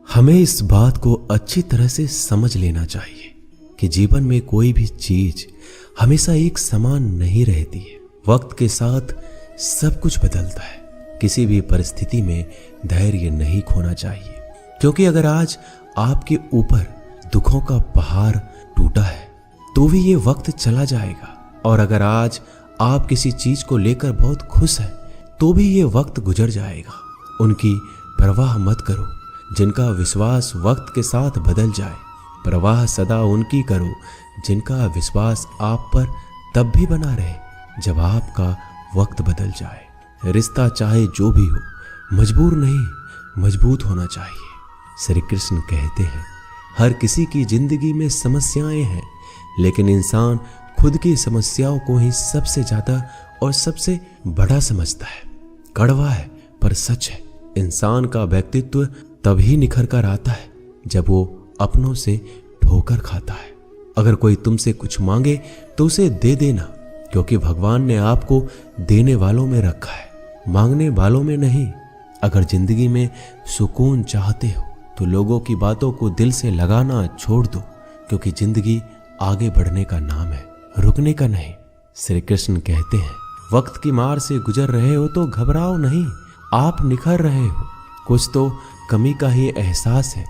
हमें इस बात को अच्छी तरह से समझ लेना चाहिए कि जीवन में कोई भी चीज हमेशा एक समान नहीं रहती है। वक्त के साथ सब कुछ बदलता है। किसी भी परिस्थिति में धैर्य नहीं खोना चाहिए, क्योंकि अगर आज आपके ऊपर दुखों का पहाड़ टूटा है तो भी ये वक्त चला जाएगा, और अगर आज आप किसी चीज को लेकर बहुत खुश हैं तो भी ये वक्त गुजर जाएगा। उनकी परवाह मत करो जिनका विश्वास वक्त के साथ बदल जाए। परवाह सदा उनकी करो जिनका विश्वास आप पर तब भी बना रहे जब आपका वक्त बदल जाए। रिश्ता चाहे जो भी हो, मजबूर नहीं मजबूत होना चाहिए। श्री कृष्ण कहते हैं, हर किसी की जिंदगी में समस्याएं हैं, लेकिन इंसान खुद की समस्याओं को ही सबसे ज्यादा और सबसे बड़ा समझता है। कड़वा है पर सच है। इंसान का व्यक्तित्व तभी निखर कर आता है जब वो अपनों से ठोकर खाता है। अगर कोई तुमसे कुछ मांगे तो उसे दे देना, क्योंकि भगवान ने आपको देने वालों में रखा है, मांगने वालों में नहीं। अगर जिंदगी में सुकून चाहते हो तो लोगों की बातों को दिल से लगाना छोड़ दो, क्योंकि जिंदगी आगे बढ़ने का नाम है, रुकने का नहीं। श्री कृष्ण कहते हैं, वक्त की मार से गुजर रहे हो तो घबराओ नहीं, आप निखर रहे हो। कुछ तो कमी का ही एहसास है,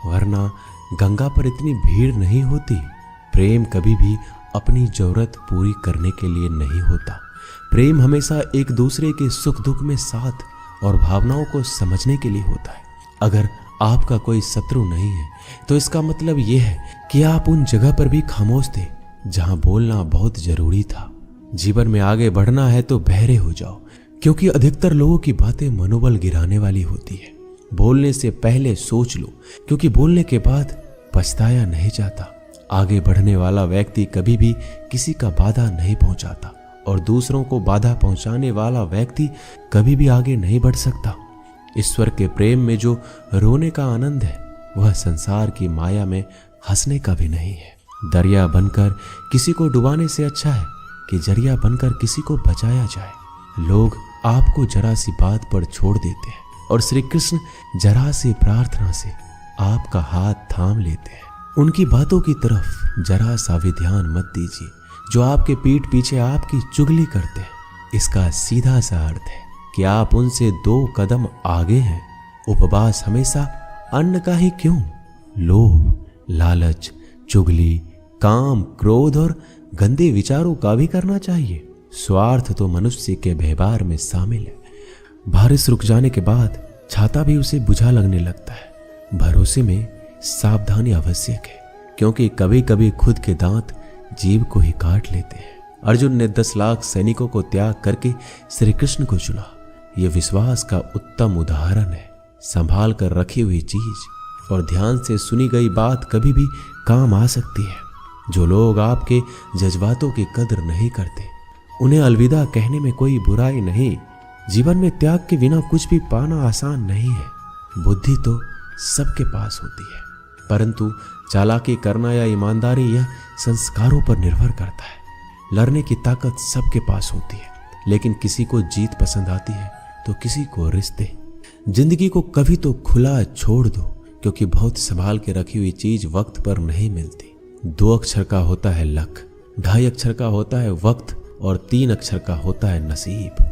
वरना गंगा पर इतनी भीड़ नहीं होती। प्रेम कभी भी अपनी जरूरत पूरी करने के लिए नहीं होता। प्रेम हमेशा एक दूसरे के सुख दुख में साथ और भावनाओं को समझने के लिए होता है। अगर आपका कोई शत्रु नहीं है तो इसका मतलब यह है कि आप उन जगह पर भी खामोश थे जहां बोलना बहुत जरूरी था। जीवन में आगे बढ़ना है तो बहरे हो जाओ, क्योंकि अधिकतर लोगों की बातें मनोबल गिराने वाली होती है। बोलने से पहले सोच लो, क्योंकि बोलने के बाद पछताया नहीं जाता। आगे बढ़ने वाला व्यक्ति कभी भी किसी का बाधा नहीं पहुंचाता, और दूसरों को बाधा पहुंचाने वाला व्यक्ति कभी भी आगे नहीं बढ़ सकता। ईश्वर के प्रेम में जो रोने का आनंद है वह संसार की माया में हंसने का भी नहीं है। दरिया बनकर किसी को डुबाने से अच्छा है कि जरिया बनकर किसी को बचाया जाए। लोग आपको जरा सी बात पर छोड़ देते हैं, और श्री कृष्ण जरा सी प्रार्थना से आपका हाथ थाम लेते हैं। उनकी बातों की तरफ जरा सा भी ध्यान मत दीजिए जो आपके पीठ पीछे आपकी चुगली करते हैं। इसका सीधा सा अर्थ है कि आप उनसे 2 कदम आगे हैं। उपवास हमेशा अन्न का ही क्यों, लोभ, लालच, चुगली, काम, क्रोध और गंदे विचारों का भी करना चाहिए। स्वार्थ तो मनुष्य के व्यवहार में शामिल है। बारिश रुक जाने के बाद छाता भी उसे बुझा लगने लगता है। भरोसे में सावधानी आवश्यक है, क्योंकि कभी कभी खुद के दांत जीभ को ही काट लेते हैं। अर्जुन ने 10 लाख सैनिकों को त्याग करके श्री कृष्ण को चुना। यह विश्वास का उत्तम उदाहरण है। संभाल कर रखी हुई चीज और ध्यान से सुनी गई बात कभी भी काम आ सकती है। जो लोग आपके जज्बातों की कदर नहीं करते, उन्हें अलविदा कहने में कोई बुराई नहीं। जीवन में त्याग के बिना कुछ भी पाना आसान नहीं है। बुद्धि तो सबके पास होती है, परंतु चालाकी करना या ईमानदारी यह संस्कारों पर निर्भर करता है। लड़ने की ताकत सबके पास होती है, लेकिन किसी को जीत पसंद आती है तो किसी को रिश्ते। जिंदगी को कभी तो खुला छोड़ दो, क्योंकि बहुत संभाल के रखी हुई चीज वक्त पर नहीं मिलती। 2 अक्षर का होता है लक, 2.5 अक्षर का होता है वक्त, और 3 अक्षर का होता है नसीब,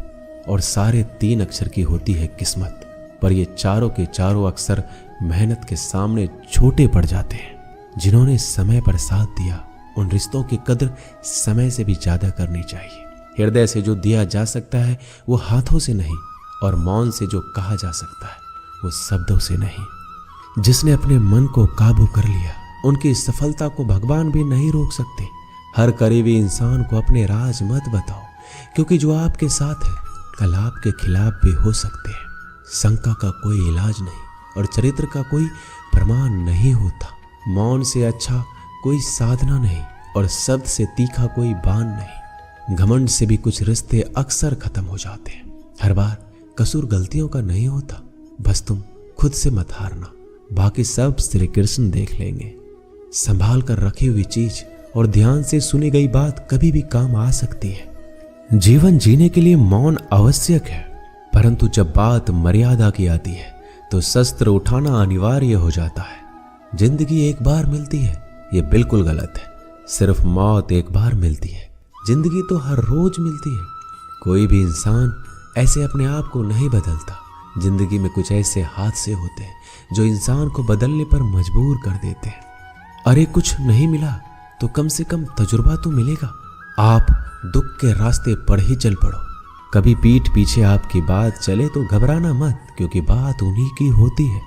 और सारे 3 अक्षर की होती है किस्मत। पर ये चारों के चारों अक्षर मेहनत के सामने छोटे पड़ जाते हैं। जिन्होंने समय पर साथ दिया, उन रिश्तों की कदर समय से भी ज्यादा करनी चाहिए। हृदय से जो दिया जा सकता है वो हाथों से नहीं, और मौन से जो कहा जा सकता है वो शब्दों से नहीं। जिसने अपने मन को काबू कर लिया, उनकी सफलता को भगवान भी नहीं रोक सकते। हर करीबी इंसान को अपने राज मत बताओ, क्योंकि जो आपके साथ है कल आपके खिलाफ भी हो सकते हैं। शंका का कोई इलाज नहीं, और चरित्र का कोई प्रमाण नहीं होता। मौन से अच्छा कोई साधना नहीं, और शब्द से तीखा कोई बाण नहीं। घमंड से भी कुछ रिश्ते अक्सर खत्म हो जाते हैं। हर बार कसूर गलतियों का नहीं होता। बस तुम खुद से मत हारना, बाकी सब श्री कृष्ण देख लेंगे। संभाल कर रखी हुई चीज और ध्यान से सुनी गई बात कभी भी काम आ सकती है। जीवन जीने के लिए मौन आवश्यक है, परंतु जब बात मर्यादा की आती है तो शस्त्र उठाना अनिवार्य हो जाता है। जिंदगी एक बार मिलती है, ये बिल्कुल गलत है। सिर्फ मौत एक बार मिलती है, जिंदगी तो हर रोज मिलती है। कोई भी इंसान ऐसे अपने आप को नहीं बदलता। जिंदगी में कुछ ऐसे हादसे होते हैं जो इंसान को बदलने पर मजबूर कर देते हैं। अरे कुछ नहीं मिला तो कम से कम तजुर्बा तो मिलेगा। आप दुख के रास्ते पर ही चल पड़ो। कभी पीठ पीछे आपकी बात चले तो घबराना मत, क्योंकि बात उन्हीं की होती है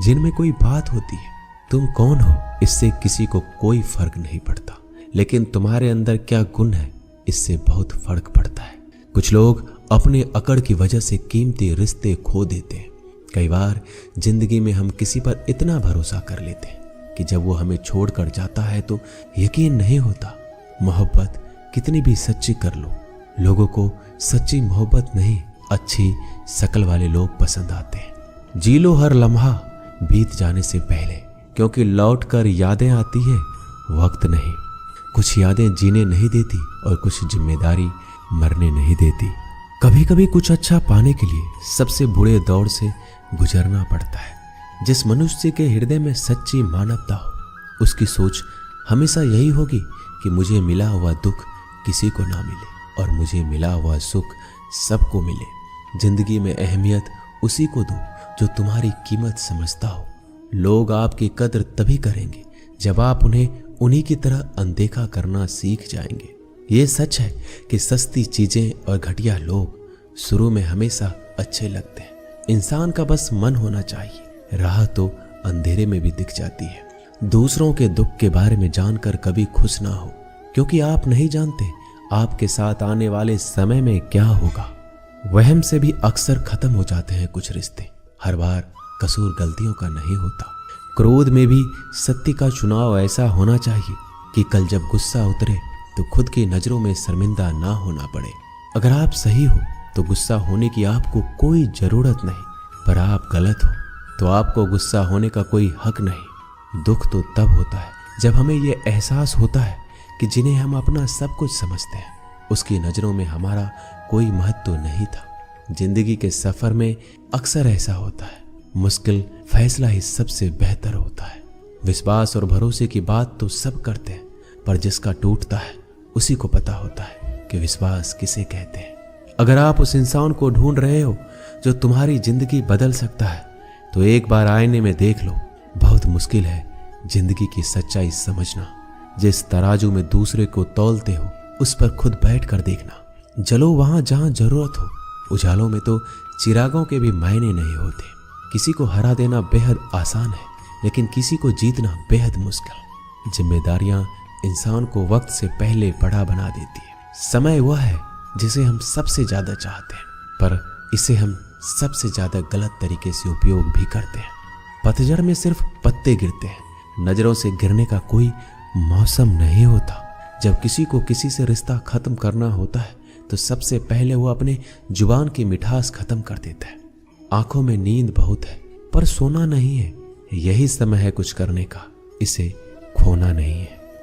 जिनमें कोई बात होती है। तुम कौन हो इससे किसी को कोई फर्क नहीं पड़ता, लेकिन तुम्हारे अंदर क्या गुण है इससे बहुत फर्क पड़ता है। कुछ लोग अपने अकड़ की वजह से कीमती रिश्ते खो देते हैं। कई बार जिंदगी में हम किसी पर इतना भरोसा कर लेते हैं कि जब वो हमें छोड़कर जाता है तो यकीन नहीं होता। मोहब्बत कितनी भी सच्ची कर लो, लोगों को सच्ची मोहब्बत नहीं, अच्छी शक्ल वाले लोग पसंद आते हैं। जी लो हर लम्हा बीत जाने से पहले, क्योंकि लौट कर यादें आती है, वक्त नहीं। कुछ यादें जीने नहीं देती और कुछ जिम्मेदारी मरने नहीं देती। कभी कभी कुछ अच्छा पाने के लिए सबसे बुरे दौर से गुजरना पड़ता है। जिस मनुष्य के हृदय में सच्ची मानवता हो, उसकी सोच हमेशा यही होगी कि मुझे मिला हुआ दुख किसी को ना मिले और मुझे मिला हुआ सुख सबको मिले। जिंदगी में अहमियत उसी को दो जो तुम्हारी कीमत समझता हो। लोग आपकी कदर तभी करेंगे जब आप उन्हें उन्हीं की तरह अनदेखा करना सीख जाएंगे। ये सच है कि सस्ती चीजें और घटिया लोग शुरू में हमेशा अच्छे लगते हैं। इंसान का बस मन होना चाहिए, राह तो अंधेरे में भी दिख जाती है। दूसरों के दुख के बारे में जानकर कभी खुश ना हो, क्योंकि आप नहीं जानते आपके साथ आने वाले समय में क्या होगा। वहम से भी अक्सर खत्म हो जाते हैं कुछ रिश्ते। हर बार कसूर गलतियों का नहीं होता। क्रोध में भी सत्य का चुनाव ऐसा होना चाहिए कि कल जब गुस्सा उतरे तो खुद की नजरों में शर्मिंदा ना होना पड़े। अगर आप सही हो तो गुस्सा होने की आपको कोई जरूरत नहीं, पर आप गलत हो तो आपको गुस्सा होने का कोई हक नहीं। दुख तो तब होता है जब हमें यह एहसास होता है कि जिन्हें हम अपना सब कुछ समझते हैं, उसकी नजरों में हमारा कोई महत्व नहीं था। जिंदगी के सफर में अक्सर ऐसा होता है, मुश्किल फैसला ही सबसे बेहतर होता है। विश्वास और भरोसे की बात तो सब करते हैं, पर जिसका टूटता है उसी को पता होता है कि विश्वास किसे कहते हैं। अगर आप उस इंसान को ढूंढ रहे हो जो तुम्हारी जिंदगी बदल सकता है, तो एक बार आईने में देख लो। बहुत मुश्किल है जिंदगी की सच्चाई समझना। जिस तराजू में दूसरे को तौलते हो, उस पर खुद बैठ कर देखना। जलो वहां जहां जरूरत हो। उजालों में तो चिरागों के भी मायने नहीं होते। किसी को हरा देना बेहद आसान है, लेकिन किसी को जीतना बेहद मुश्किल। जिम्मेदारियां इंसान को वक्त से पहले बड़ा बना देती है। समय वह है जिसे हम सबसे ज्यादा चाहते हैं, पर इसे हम सबसे ज्यादा गलत तरीके से उपयोग भी करते हैं। पतझड़ में सिर्फ पत्ते गिरते हैं, नजरों से गिरने का कोई मौसम नहीं होता। जब किसी को किसी से रिश्ता खत्म करना होता है तो सबसे पहले वो अपने जुबान की मिठास खत्म कर देता है। आंखों में नींद बहुत है, पर सोना नहीं है। यही समय है कुछ करने का, इसे खोना नहीं है।